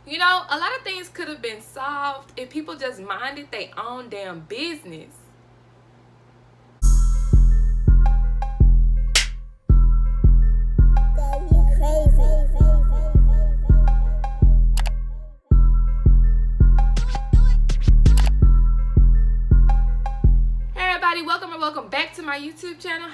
You know, a lot of things could have been solved if people just minded their own damn business. Welcome back to my YouTube channel,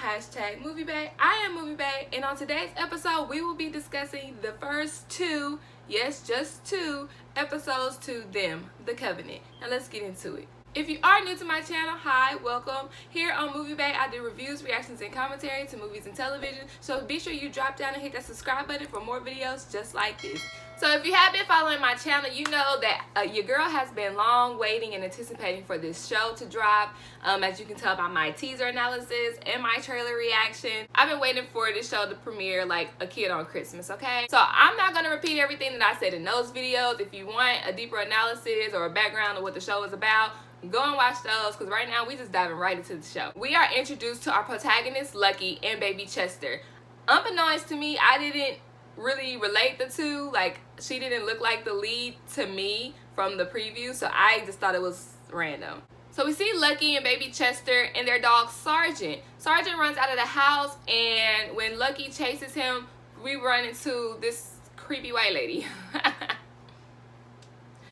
#Movie Bae. I am Movie Bae, and on today's episode, we will be discussing the first two, yes, just two episodes to Them, The Covenant. Now let's get into it. If you are new to my channel, hi, welcome. Here on Movie Bae, I do reviews, reactions, and commentary to movies and television, so be sure you drop down and hit that subscribe button for more videos just like this. So if you have been following my channel, you know that your girl has been long waiting and anticipating for this show to drop. As you can tell by my teaser analysis and my trailer reaction, I've been waiting for this show to premiere like a kid on Christmas, okay? So I'm not going to repeat everything that I said in those videos. If you want a deeper analysis or a background of what the show is about, go and watch those, because right now we just diving right into the show. We are introduced to our protagonists, Lucky and baby Chester. Unbeknownst to me, I didn't really relate the two. Like, she didn't look like the lead to me from the preview, so I just thought it was random. So we see Lucky and baby Chester and their dog Sergeant. Sergeant runs out of the house, and when Lucky chases him, we run into this creepy white lady.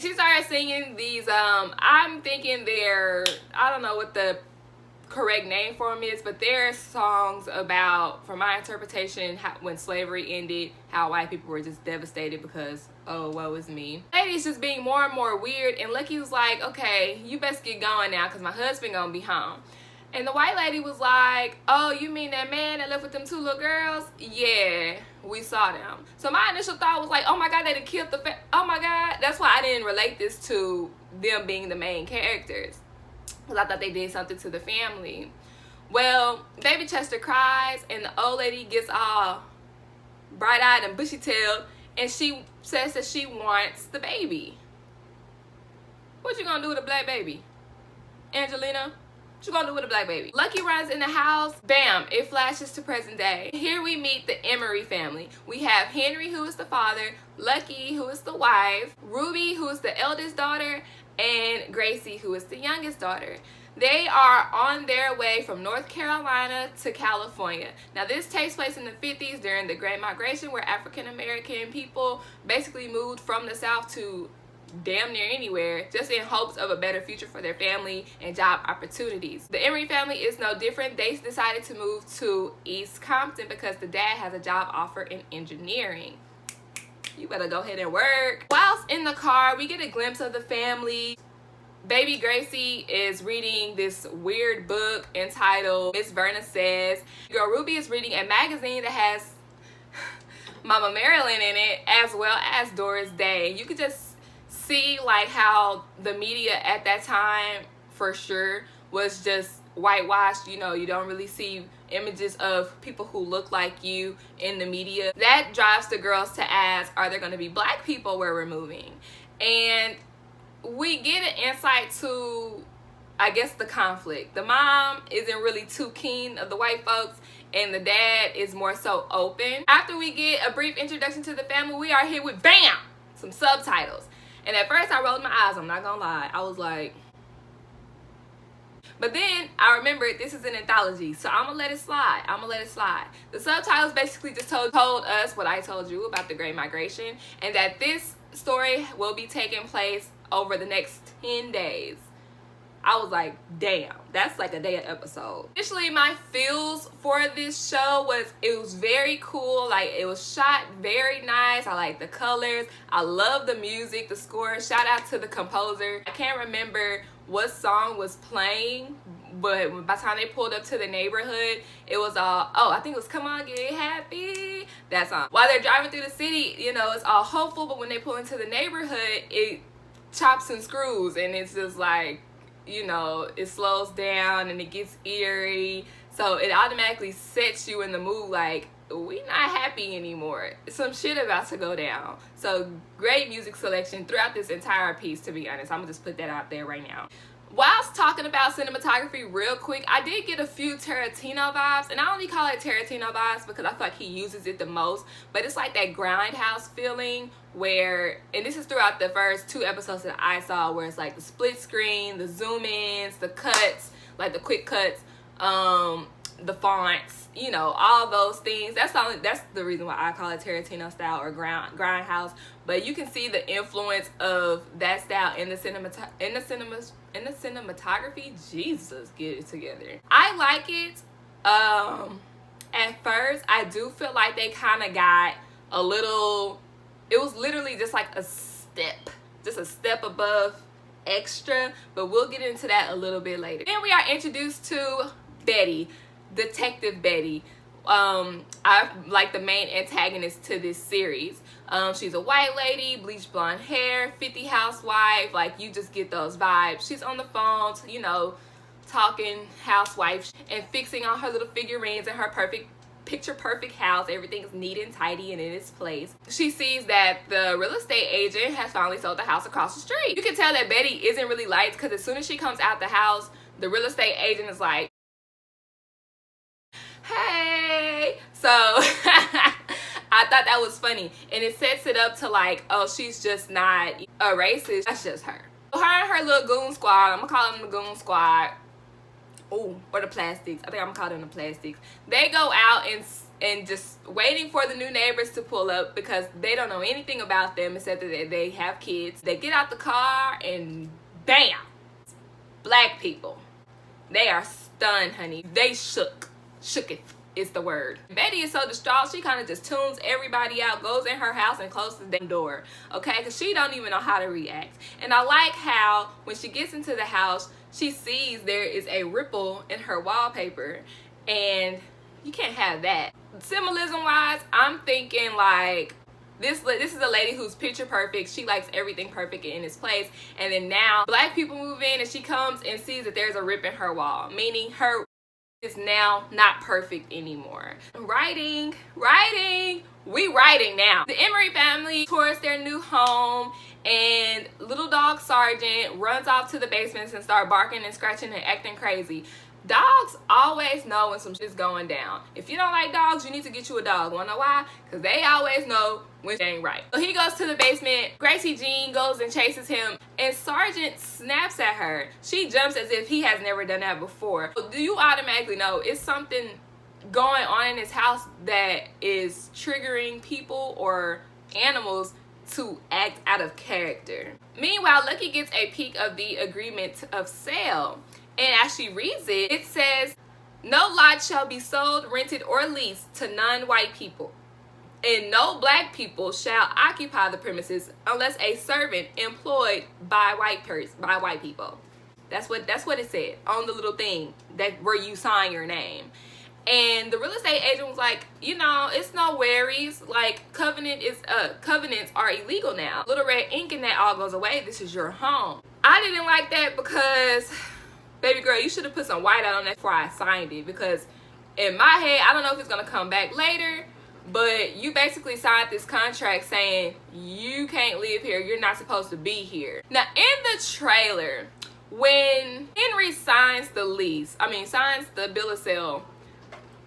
She started singing these, I'm thinking they're, I don't know what the correct name for them is, but they're songs about, from my interpretation, when slavery ended, how white people were just devastated because, oh, woe is me. The lady's just being more and more weird, and Lucky was like, okay, you best get going now because my husband gonna be home. And the white lady was like, oh, you mean that man that left with them two little girls? Yeah, we saw them. So my initial thought was like, oh my God, they done killed oh my God. That's why I didn't relate this to them being the main characters, because I thought they did something to the family. Well, baby Chester cries, and the old lady gets all bright-eyed and bushy-tailed, and she says that she wants the baby. What you gonna do with a black baby, Angelina? What you gonna do with a black baby? Lucky runs in the house. Bam, it flashes to present day. Here we meet the Emory family. We have Henry, who is the father, Lucky, who is the wife, Ruby, who is the eldest daughter, and Gracie, who is the youngest daughter. They are on their way from North Carolina to California. Now this takes place in the 50s during the Great Migration, where African American people basically moved from the South to damn near anywhere, just in hopes of a better future for their family and job opportunities. The Emory family is no different. They decided to move to East Compton because the dad has a job offer in engineering. You better go ahead and work. Whilst in the car, we get a glimpse of the family. Baby Gracie is reading this weird book entitled Miss Verna Says. Girl Ruby is reading a magazine that has Mama Marilyn in it, as well as Doris Day. You could just see like how the media at that time for sure was just whitewashed. You know, you don't really see images of people who look like you in the media. That drives the girls to ask, are there going to be black people where we're moving? And we get an insight to, I guess, the conflict. The mom isn't really too keen of the white folks, and the dad is more so open. After we get a brief introduction to the family, we are hit with, bam, some subtitles. And at first I rolled my eyes, I'm not gonna lie. I was like, but then I remembered this is an anthology, so I'm gonna let it slide. I'm gonna let it slide. The subtitles basically just told us what I told you about the Great Migration, and that this story will be taking place over the next 10 days. I was like, damn, that's like a day an episode. Initially, my feels for this show was, it was very cool. Like, it was shot very nice. I like the colors. I love the music, the score. Shout out to the composer. I can't remember what song was playing, but by the time they pulled up to the neighborhood, it was all, oh, I think it was Come On Get Happy, that song. While they're driving through the city, you know, it's all hopeful, but when they pull into the neighborhood, it chops and screws, and it's just like, you know, it slows down and it gets eerie, so it automatically sets you in the mood like, we not happy anymore, some shit about to go down. So great music selection throughout this entire piece, to be honest. I'm gonna just put that out there right now. Whilst talking about cinematography real quick, I did get a few Tarantino vibes, and I only call it Tarantino vibes because I feel like he uses it the most, but it's like that grindhouse feeling where, and this is throughout the first 2 episodes that I saw, where it's like the split screen, the zoom ins, the cuts, like the quick cuts, the fonts, you know, all those things. That's the reason why I call it Tarantino style or grindhouse. But you can see the influence of that style in the cinematography. Jesus, get it together. I like it. At first, I do feel like they kind of got a little. It was literally just like a step above extra. But we'll get into that a little bit later. Then we are introduced to Betty. Detective Betty. I like the main antagonist to this series. She's a white lady, bleached blonde hair, 50 housewife. Like, you just get those vibes. She's on the phone, you know, talking housewife and fixing all her little figurines in her picture perfect house. Everything's neat and tidy and in its place. She sees that the real estate agent has finally sold the house across the street. You can tell that Betty isn't really liked because as soon as she comes out the house, the real estate agent is like, hey. So I thought that was funny, and it sets it up to like, oh, she's just not a racist, that's just her. Her and her little goon squad, I'm gonna call them the goon squad, oh, or the plastics, I think I'm gonna call them the plastics. They go out and just waiting for the new neighbors to pull up because they don't know anything about them except that they have kids. They get out the car and bam, black people. They are stunned, honey. They shooketh is the word. Betty is so distraught, she kind of just tunes everybody out, goes in her house and closes the door, okay, because she don't even know how to react. And I like how when she gets into the house, she sees there is a ripple in her wallpaper, and you can't have that. Symbolism wise, I'm thinking like, this is a lady who's picture perfect. She likes everything perfect in its place. And then now black people move in and she comes and sees that there's a rip in her wall, meaning her is now not perfect anymore. Writing, we writing now. The Emory family tours their new home, and little dog Sergeant runs off to the basement and start barking and scratching and acting crazy. Dogs always know when some shit's going down. If you don't like dogs, you need to get you a dog. Wanna know why? Because they always know when shit ain't right. So he goes to the basement. Gracie Jean goes and chases him, and Sergeant snaps at her. She jumps as if he has never done that before. So do you automatically know it's something going on in his house that is triggering people or animals to act out of character? Meanwhile, Lucky gets a peek of the agreement of sale. And as she reads it, it says, no lot shall be sold, rented, or leased to non-white people. And no black people shall occupy the premises unless a servant employed by white people. That's what it said on the little thing that where you sign your name. And the real estate agent was like, you know, it's no worries. Like, covenants are illegal now. Little red ink and that all goes away. This is your home. I didn't like that because, baby girl, you should have put some white out on that before I signed it, because in my head, I don't know if it's going to come back later, but you basically signed this contract saying you can't live here. You're not supposed to be here. Now, in the trailer, when Henry signs the bill of sale,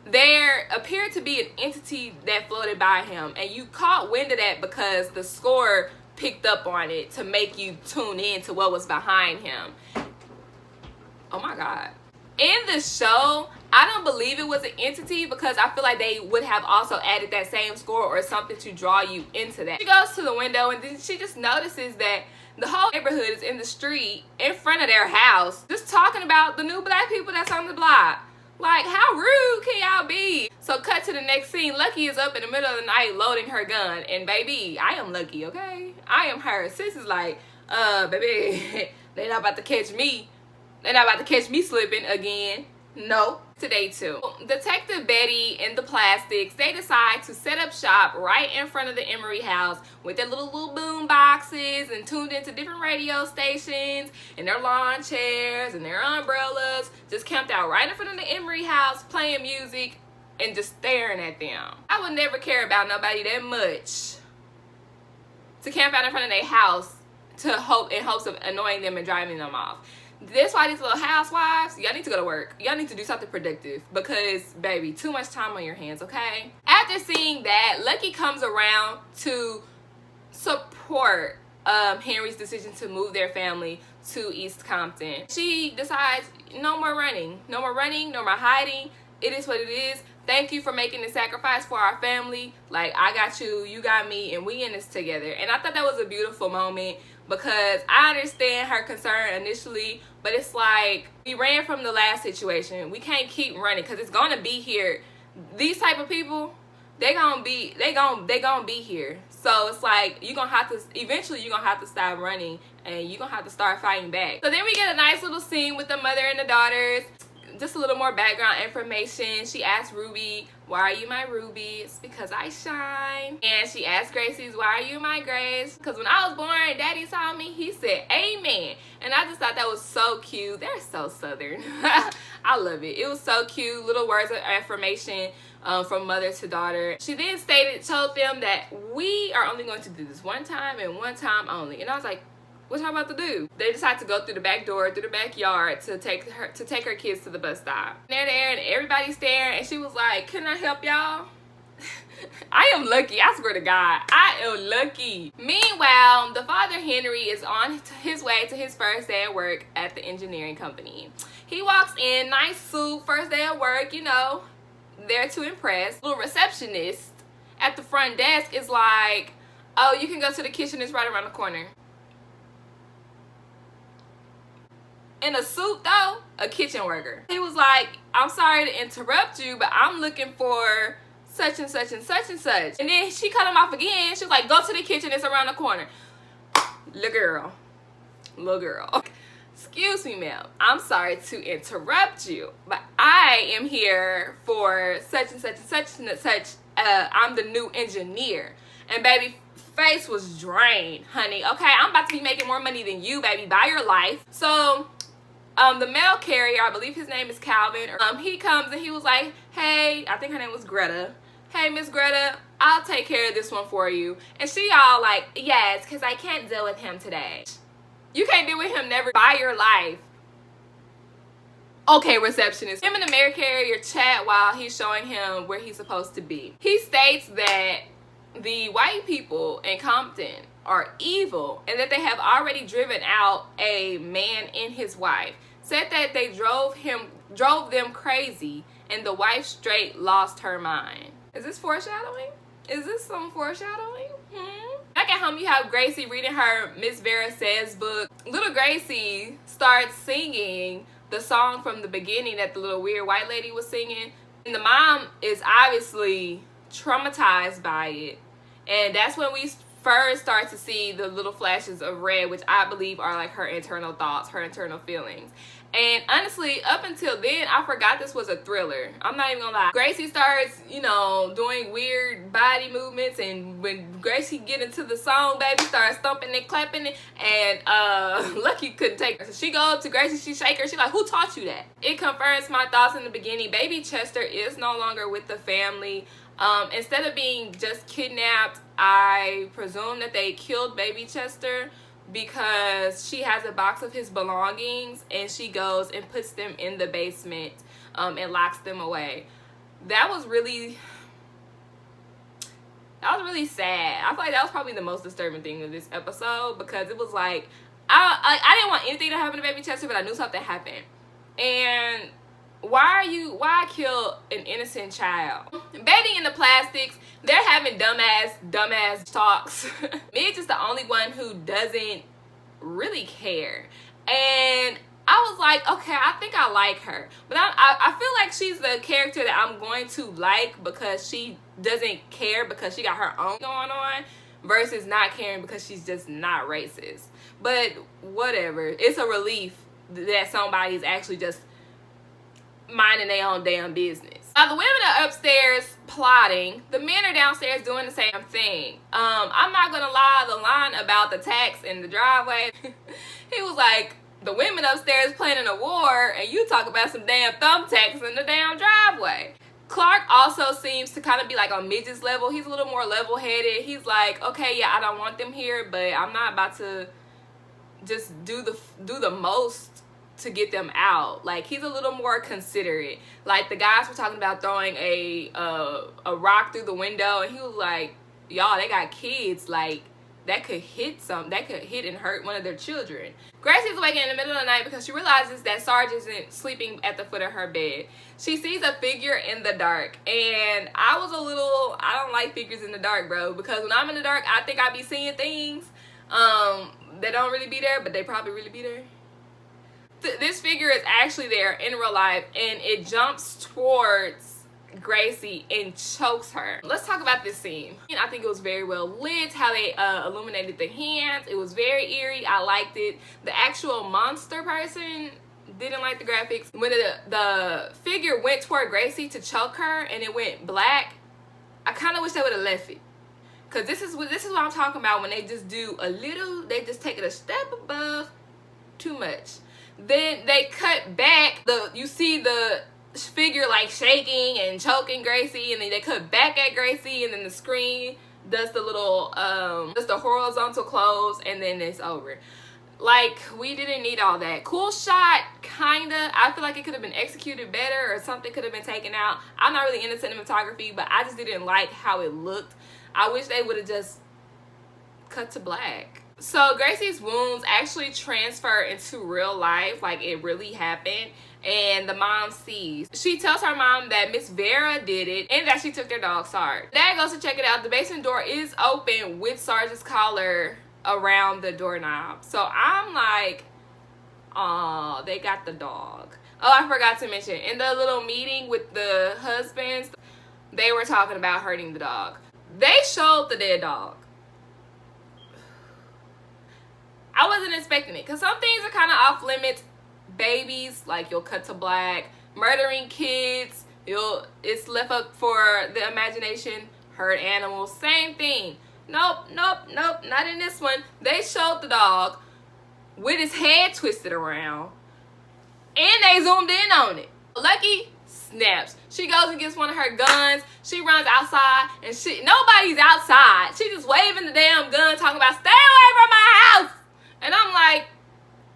there appeared to be an entity that floated by him, and you caught wind of that because the score picked up on it to make you tune in to what was behind him. Oh my God. In the show, I don't believe it was an entity because I feel like they would have also added that same score or something to draw you into that. She goes to the window and then she just notices that the whole neighborhood is in the street in front of their house just talking about the new black people that's on the block. Like, how rude can y'all be? So cut to the next scene. Lucky is up in the middle of the night loading her gun. And baby, I am Lucky, okay? I am her. Sis is like, baby, they not about to catch me. They're not about to catch me slipping again. No. Today too. Detective Betty and the Plastics, they decide to set up shop right in front of the Emory house with their little boom boxes and tuned into different radio stations and their lawn chairs and their umbrellas, just camped out right in front of the Emory house playing music and just staring at them. I would never care about nobody that much to camp out in front of their house in hopes of annoying them and driving them off. That's why these little housewives, y'all need to go to work. Y'all need to do something productive because, baby, too much time on your hands, okay? After seeing that, Lucky comes around to support Henry's decision to move their family to East Compton. She decides, no more running, no more hiding. It is what it is. Thank you for making the sacrifice for our family. Like, I got you, you got me, and we in this together. And I thought that was a beautiful moment because I understand her concern initially, but it's like we ran from the last situation. We can't keep running because it's gonna be here. These type of people, they gonna be here. So it's like eventually you're gonna have to stop running and you're gonna have to start fighting back. So then we get a nice little scene with the mother and the daughters. Just a little more background information. She asked Ruby, why are you my Ruby? It's because I shine. And she asked Gracie's, why are you my Grace? Because when I was born and Daddy saw me, he said amen. And I just thought that was so cute. They're so Southern. I love it. It was so cute. Little words of affirmation from mother to daughter. She then told them that we are only going to do this one time and one time only. And I was like, what y'all about to do? They decided to go through the back door, through the backyard to take her kids to the bus stop. They're there and everybody's staring and she was like, can I help y'all? I am lucky. I swear to God, I am lucky. Meanwhile, the father Henry is on his way to his first day at work at the engineering company. He walks in, nice suit, first day at work, you know, there to impress. Little receptionist at the front desk is like, oh, you can go to the kitchen, it's right around the corner. In a suit though, a kitchen worker. He was like, I'm sorry to interrupt you, but I'm looking for such and such and such and such. And then she cut him off again. She was like, go to the kitchen, it's around the corner. Little girl. Excuse me, ma'am. I'm sorry to interrupt you, but I am here for such and such and such and such. I'm the new engineer. And baby, face was drained, honey. Okay, I'm about to be making more money than you, baby, by your life. So the mail carrier, I believe his name is Calvin, he comes and he was like, hey, I think her name was Greta. Hey, Miss Greta, I'll take care of this one for you. And she all like, yes, because I can't deal with him today. You can't deal with him never by your life. Okay, receptionist. Him and the mail carrier chat while he's showing him where he's supposed to be. He states that the white people in Compton are evil and that they have already driven out a man and his wife. Said that they drove them crazy and the wife straight lost her mind. Is this foreshadowing? Is this some foreshadowing? Back at home, you have Gracie reading her Miss Vera Says book. Little Gracie starts singing the song from the beginning that the little weird white lady was singing. And the mom is obviously traumatized by it. And that's when we first start to see the little flashes of red, which I believe are like her internal thoughts, her internal feelings. And honestly, up until then, I forgot this was a thriller. I'm not even gonna lie. Gracie starts, you know, doing weird body movements, and when Gracie get into the song, baby starts thumping and clapping it, and Lucky couldn't take her. So she go up to Gracie, she shake her, she like, who taught you that? It confirms my thoughts in the beginning. Baby Chester is no longer with the family. Instead of being just kidnapped, I presume that they killed Baby Chester because she has a box of his belongings and she goes and puts them in the basement and locks them away. That was really sad. I feel like that was probably the most disturbing thing of this episode because it was like I didn't want anything to happen to Baby Chester, but I knew something happened. And why kill an innocent child? Baby in the plastics, they're having dumbass talks. Midge is the only one who doesn't really care. And I was like, okay, I think I like her. But I feel like she's the character that I'm going to like because she doesn't care because she got her own going on versus not caring because she's just not racist. But whatever. It's a relief that somebody's actually just minding their own damn business. While the women are upstairs plotting, the men are downstairs doing the same thing. I'm not gonna lie, the line about the tax in the driveway, he was like, the women upstairs planning a war and you talk about some damn thumbtacks in the damn driveway. Clark also seems to kind of be like on Midge's level. He's a little more level-headed. He's like, okay, yeah, I don't want them here, but I'm not about to just do the most to get them out. Like, he's a little more considerate. Like, the guys were talking about throwing a rock through the window, and he was like, y'all, they got kids. Like, that could hit and hurt one of their children. Gracie's waking in the middle of the night because she realizes that Sarge isn't sleeping at the foot of her bed. She sees a figure in the dark, and I don't like figures in the dark, bro, because when I'm in the dark, I think I be seeing things that don't really be there, but they probably really be there. This figure is actually there in real life, and it jumps towards Gracie and chokes her. Let's talk about this scene. I think it was very well lit, how they illuminated the hands. It was very eerie. I liked it. The actual monster person didn't like the graphics. When the figure went toward Gracie to choke her and it went black, I kind of wish they would have left it. Cause this is what I'm talking about when they just do a little, they just take it a step above too much. Then they cut back, you see the figure like shaking and choking Gracie, and then they cut back at Gracie, and then the screen does the little does the horizontal close, and then it's over. Like, we didn't need all that. Cool shot, kinda. I feel like it could have been executed better, or something could have been taken out. I'm not really into cinematography, but I just didn't like how it looked. I wish they would have just cut to black. So Gracie's wounds actually transfer into real life, like it really happened, and the mom sees. She tells her mom that Miss Vera did it and that she took their dog Sarge. Dad goes to check it out. The basement door is open with Sarge's collar around the doorknob. So I'm like, oh, they got the dog. Oh, I forgot to mention, in the little meeting with the husbands, they were talking about hurting the dog. They showed the dead dog. I wasn't expecting it, because some things are kind of off limits. Babies, like, you'll cut to black. Murdering kids, it's left up for the imagination. Hurt animals, same thing. Nope, not in this one. They showed the dog with his head twisted around, and they zoomed in on it. Lucky snaps. She goes and gets one of her guns. She runs outside, and nobody's outside. She just waving the damn gun, talking about, stay away from my house. And I'm like,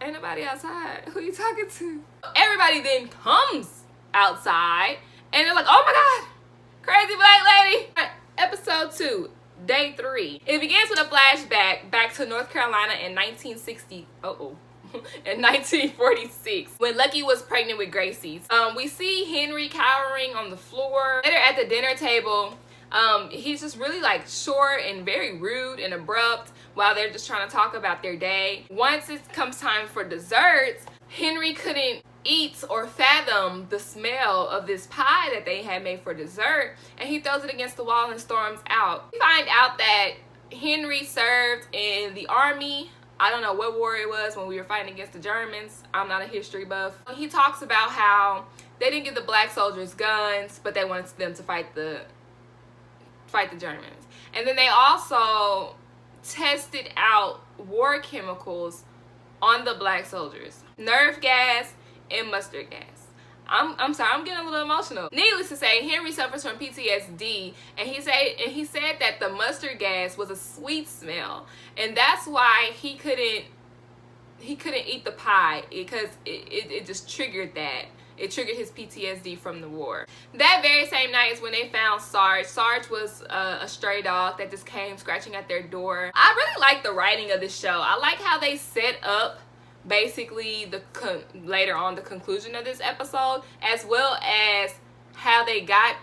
ain't nobody outside. Who you talking to? Everybody then comes outside, and they're like, oh my God, crazy black lady. Episode 2, day 3. It begins with a flashback back to North Carolina in 1946, when Lucky was pregnant with Gracie. We see Henry cowering on the floor. Later at the dinner table, he's just really like short and very rude and abrupt while they're just trying to talk about their day. Once it comes time for desserts, Henry couldn't eat or fathom the smell of this pie that they had made for dessert, and he throws it against the wall and storms out. We find out that Henry served in the army. I don't know what war it was when we were fighting against the Germans. I'm not a history buff. He talks about how they didn't give the black soldiers guns, but they wanted them to fight the Germans. And then they also tested out war chemicals on the black soldiers. Nerve gas and mustard gas. I'm sorry, I'm getting a little emotional. Needless to say, Henry suffers from PTSD, and he said that the mustard gas was a sweet smell, and that's why he couldn't eat the pie, because it just triggered that. It triggered his PTSD from the war. That very same night is when they found Sarge. Sarge was a stray dog that just came scratching at their door. I really like the writing of this show. I like how they set up basically later on the conclusion of this episode, as well as how they got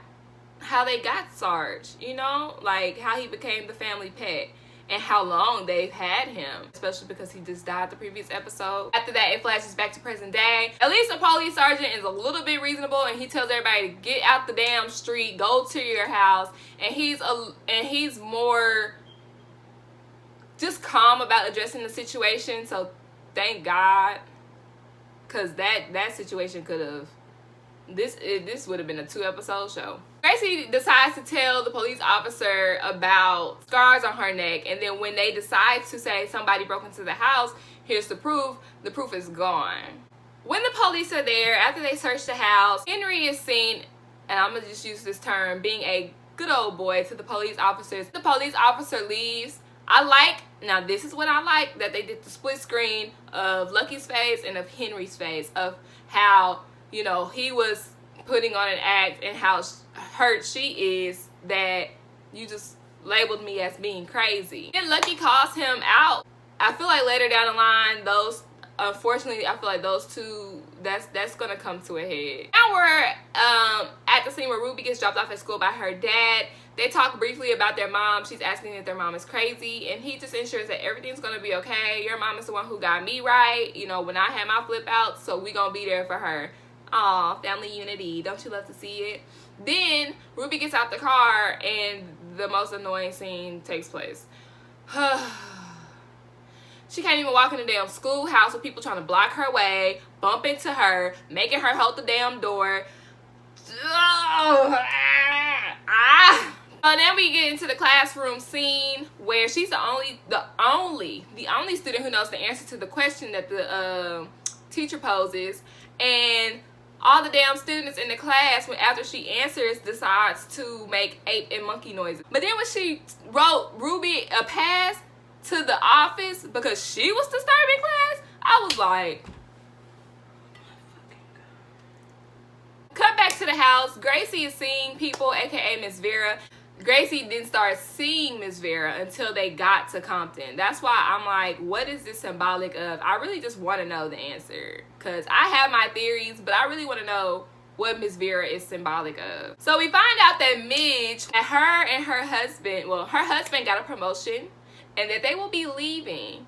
Sarge, you know, like how he became the family pet and how long they've had him, especially because he just died the previous episode. After that, it flashes back to present day. At least the police sergeant is a little bit reasonable, and he tells everybody to get out the damn street, go to your house, and he's more just calm about addressing the situation. So thank God, because that situation could have, this would have been a 2-episode show. Gracie decides to tell the police officer about scars on her neck, and then when they decide to say somebody broke into the house, here's the proof is gone. When the police are there, after they search the house, Henry is seen, and I'm gonna just use this term, being a good old boy to the police officers. The police officer leaves. I like Now this is what I like, that they did the split screen of Lucky's face and of Henry's face, of how, you know, he was putting on an act and how hurt she is that you just labeled me as being crazy. And Lucky calls him out. I feel like later down the line, unfortunately, I feel like those two, that's gonna come to a head. Now we're at the scene where Ruby gets dropped off at school by her dad. They talk briefly about their mom. She's asking if their mom is crazy, and he just ensures that everything's gonna be okay. Your mom is the one who got me right, you know, when I had my flip out, so we gonna be there for her. Aw, family unity. Don't you love to see it? Then Ruby gets out the car and the most annoying scene takes place. She can't even walk in the damn schoolhouse with people trying to block her way, bump into her, making her hold the damn door. Then we get into the classroom scene where she's the only student who knows the answer to the question that the teacher poses, and all the damn students in the class, after she answers, decides to make ape and monkey noises. But then when she wrote Ruby a pass to the office because she was disturbing class, I was like, cut back to the house. Gracie is seeing people, aka Miss Vera. Gracie didn't start seeing Miss Vera until they got to Compton. That's why I'm like, what is this symbolic of? I really just want to know the answer, because I have my theories, but I really want to know what Miss Vera is symbolic of. So we find out that Midge, that her and her husband, well, her husband got a promotion, and that they will be leaving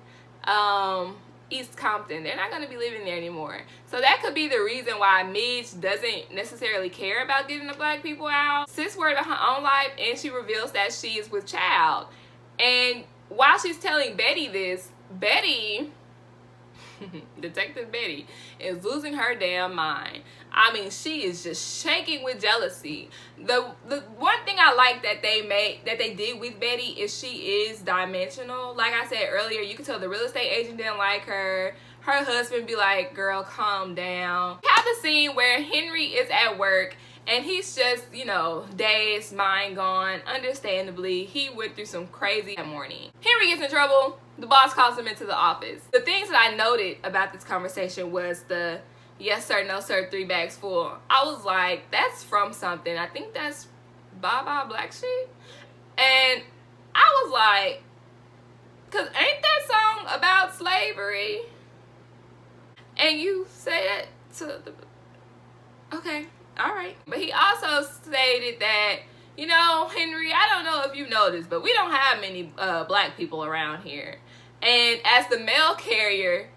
East Compton. They're not going to be living there anymore. So that could be the reason why Midge doesn't necessarily care about getting the black people out. Sis worried about her own life, and she reveals that she is with child. And while she's telling Betty this, Betty, Detective Betty, is losing her damn mind. I mean, she is just shaking with jealousy. The one thing I like that they did with Betty is she is dimensional. Like I said earlier, you can tell the real estate agent didn't like her. Her husband be like, girl, calm down. We have the scene where Henry is at work and he's just, you know, dazed, mind gone. Understandably, he went through some crazy that morning. Henry gets in trouble. The boss calls him into the office. The things that I noted about this conversation was the yes sir, no sir, 3 bags full. I was like, that's from something. I think that's Baba Black Sheep. And I was like, cause ain't that song about slavery? And you say that to the, okay, all right. But he also stated that, you know, Henry, I don't know if you noticed, but we don't have many black people around here. And as the mail carrier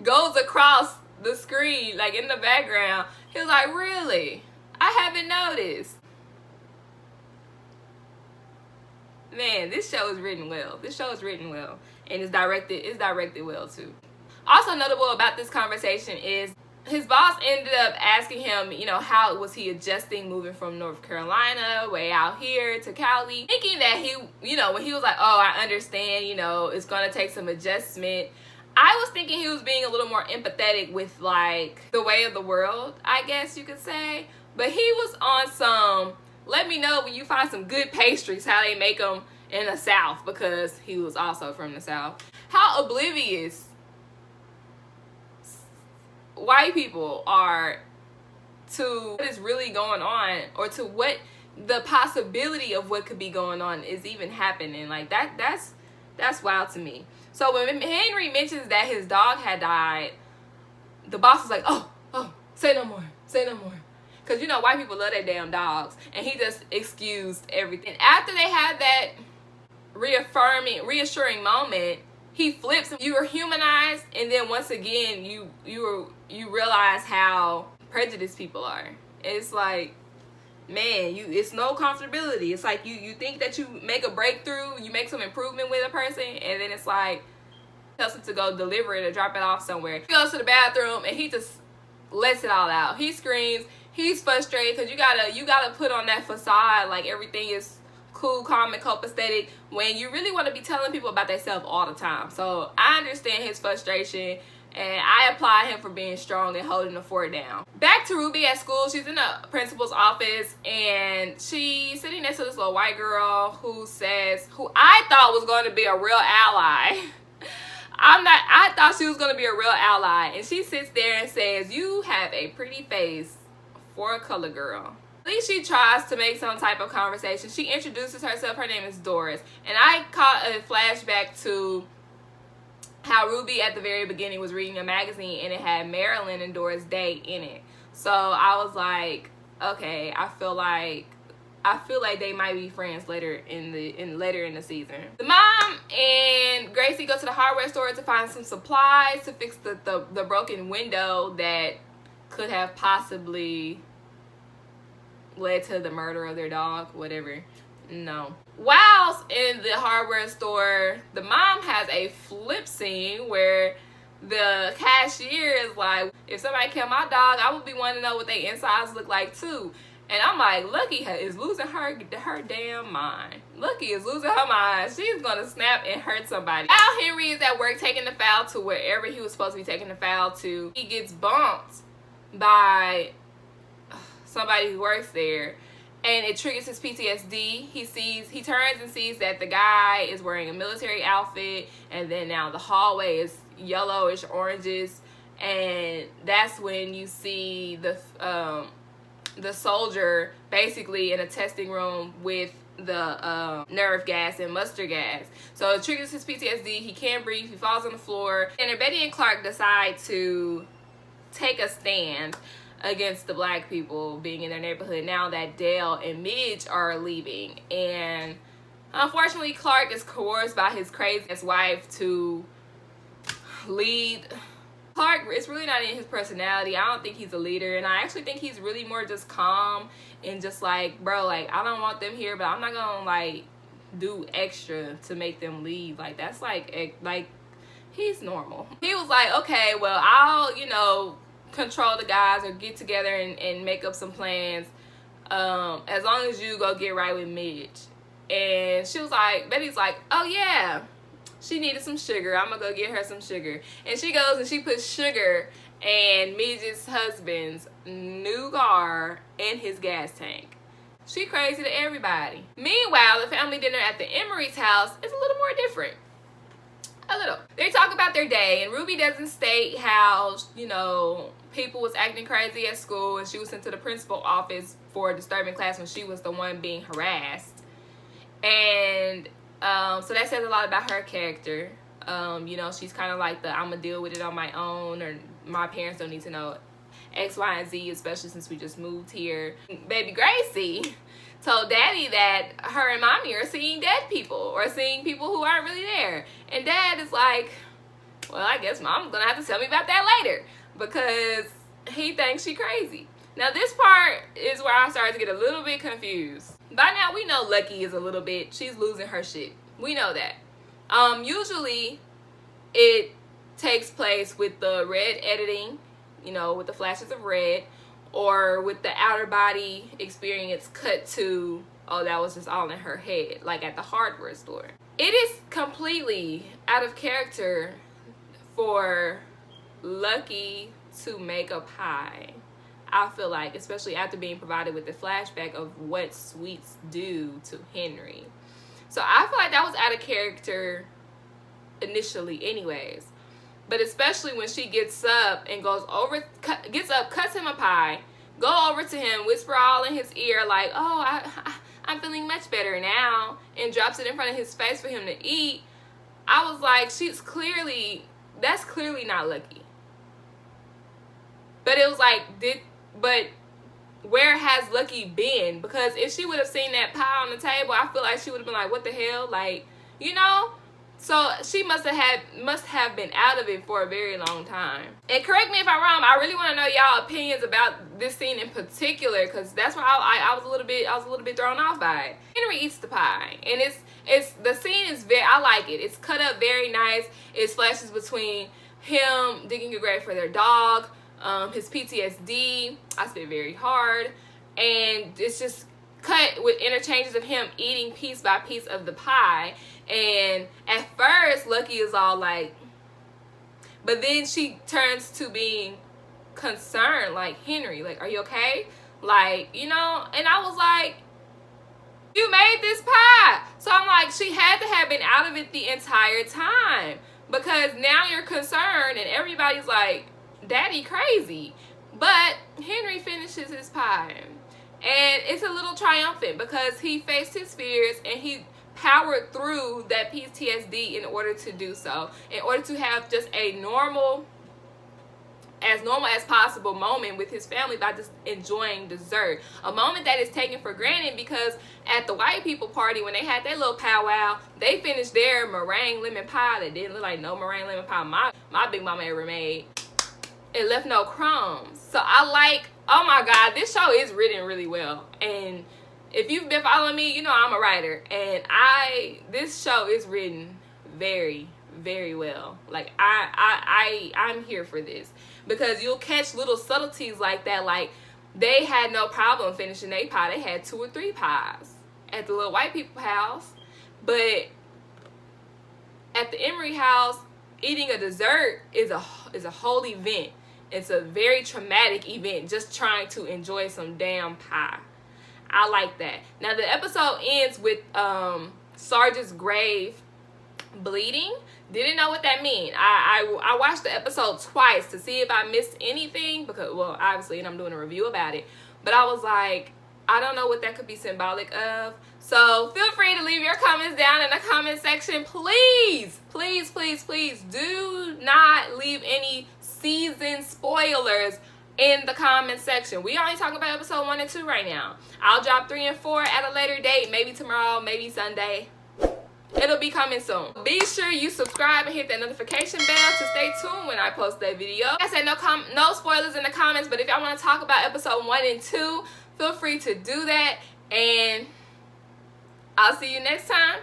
goes across the screen, like in the background, he was like, really? I haven't noticed. Man, this show is written well. This show is written well. And it's directed well too. Also notable about this conversation is his boss ended up asking him, you know, how was he adjusting moving from North Carolina way out here to Cali, thinking that he, you know, when he was like, oh, I understand, you know, it's gonna take some adjustment. I was thinking he was being a little more empathetic with like the way of the world, I guess you could say. But he was on some, let me know when you find some good pastries, how they make them in the South, because he was also from the South. How oblivious white people are to what is really going on, or to what the possibility of what could be going on is even happening. Like that's wild to me. So when Henry mentions that his dog had died, the boss was like, oh, say no more, because you know white people love their damn dogs, and he just excused everything. After they had that reassuring moment, he flips. You are humanized, and then once again you realize how prejudiced people are. It's like, man, it's no comfortability. It's like you think that you make a breakthrough, you make some improvement with a person, and then it's like tells him to go deliver it or drop it off somewhere. He goes to the bathroom and he just lets it all out. He screams. He's frustrated because you gotta put on that facade like everything is cool, calm, and copacetic when you really want to be telling people about themselves all the time. So I understand his frustration, And I applaud him for being strong and holding the fort down. Back to Ruby at school. She's in the principal's office and she's sitting next to this little white girl who I thought was going to be a real ally. I thought she was going to be a real ally. And she sits there and says, "You have a pretty face for a color girl." At least she tries to make some type of conversation. She introduces herself. Her name is Doris. And I caught a flashback to how Ruby at the very beginning was reading a magazine and it had Marilyn and Doris Day in it. So I was like, okay, I feel like they might be friends later in the season. The mom and Gracie go to the hardware store to find some supplies to fix the broken window that could have possibly led to the murder of their dog, whatever. No. Whilst in the hardware store, the mom has a flip scene where the cashier is like, "If somebody killed my dog, I would be wanting to know what their insides look like too." And I'm like, Lucky is losing her damn mind. Lucky is losing her mind. She's gonna snap and hurt somebody. Al Henry is at work taking the file to wherever he was supposed to be taking the file to. He gets bumped by somebody who works there, and it triggers his PTSD. He turns and sees that the guy is wearing a military outfit, and then now the hallway is yellowish oranges, and that's when you see the soldier basically in a testing room with the nerve gas and mustard gas. So it triggers his PTSD. He can't breathe. He falls on the floor. And Betty and Clark decide to take a stand against the black people being in their neighborhood now that Dale and Midge are leaving. And unfortunately, Clark is coerced by his crazy wife to lead. Clark, it's really not in his personality. I don't think he's a leader, and I actually think he's really more just calm and just like, bro, like, I don't want them here, but I'm not gonna like do extra to make them leave. Like, that's like he's normal. He was like, okay, well, I'll, you know, control the guys or get together and make up some plans as long as you go get right with Midge. And she was like, Betty's like, oh yeah, she needed some sugar, I'm gonna go get her some sugar. And she goes and she puts sugar and Midge's husband's new car in his gas tank. She crazy to everybody. Meanwhile, the family dinner at the Emory's house is a little more different. A little. They talk about their day, and Ruby doesn't state how, you know, people was acting crazy at school and she was sent to the principal office for a disturbing class when she was the one being harassed. And so that says a lot about her character. You know, she's kind of like the I'm gonna deal with it on my own, or my parents don't need to know X, Y, and Z, especially since we just moved here. Baby Gracie told Daddy that her and Mommy are seeing dead people or seeing people who aren't really there. And Dad is like, well, I guess Mom's gonna have to tell me about that later, because he thinks she crazy. Now this part is where I started to get a little bit confused. By now we know Lucky is a little bit, she's losing her shit. We know that. Usually it takes place with the red editing, you know, with the flashes of red, or with the outer body experience cut to, oh, that was just all in her head, like at the hardware store. It is completely out of character for Lucky to make a pie, I feel like, especially after being provided with the flashback of what sweets do to Henry. So I feel like that was out of character initially anyways. But especially when she gets up and goes over, gets up, cuts him a pie, go over to him, whisper all in his ear like, oh, I'm feeling much better now, and drops it in front of his face for him to eat. I was like, that's clearly not Lucky. But it was like, but where has Lucky been? Because if she would have seen that pie on the table, I feel like she would have been like, what the hell? Like, you know? So she must have been out of it for a very long time. And correct me if I'm wrong, I really want to know y'all opinions about this scene in particular, because that's why I was a little bit thrown off by it. Henry eats the pie, and the scene is I like it. It's cut up very nice. It flashes between him digging a grave for their dog, his PTSD. I spit very hard, and it's just cut with interchanges of him eating piece by piece of the pie. And at first Lucky is all like, But then she turns to being concerned, like, Henry, like, are you okay? Like, you know, and I was like, you made this pie. So I'm like, she had to have been out of it the entire time, because now you're concerned and everybody's like, Daddy crazy. But Henry finishes his pie. And it's a little triumphant because he faced his fears and he powered through that PTSD in order to do so. In order to have just a normal as possible moment with his family by just enjoying dessert. A moment that is taken for granted because at the white people party, when they had their little powwow, they finished their meringue lemon pie that didn't look like no meringue lemon pie my big mama ever made. It left no crumbs. So I like, oh my God, this show is written really well. And if you've been following me, you know I'm a writer. And this show is written very, very well. Like I'm here for this. Because you'll catch little subtleties like that. Like, they had no problem finishing their pie. They had 2 or 3 pies at the little white people house. But at the Emory house, eating a dessert is a whole event. It's a very traumatic event, just trying to enjoy some damn pie. I like that. Now, the episode ends with Sarge's grave bleeding. Didn't know what that mean. I watched the episode twice to see if I missed anything, because, well, obviously, and I'm doing a review about it. But I was like, I don't know what that could be symbolic of. So feel free to leave your comments down in the comment section. Please, please, please, please do not leave any season spoilers in the comment section. We only talking about episode 1 and 2 right now. I'll drop 3 and 4 at a later date, maybe tomorrow, maybe Sunday. It'll be coming soon. Be sure you subscribe and hit that notification bell to stay tuned when I post that video. Like I said, no spoilers in the comments, but if y'all want to talk about episode 1 and 2, feel free to do that. And I'll see you next time.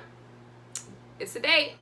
It's a date.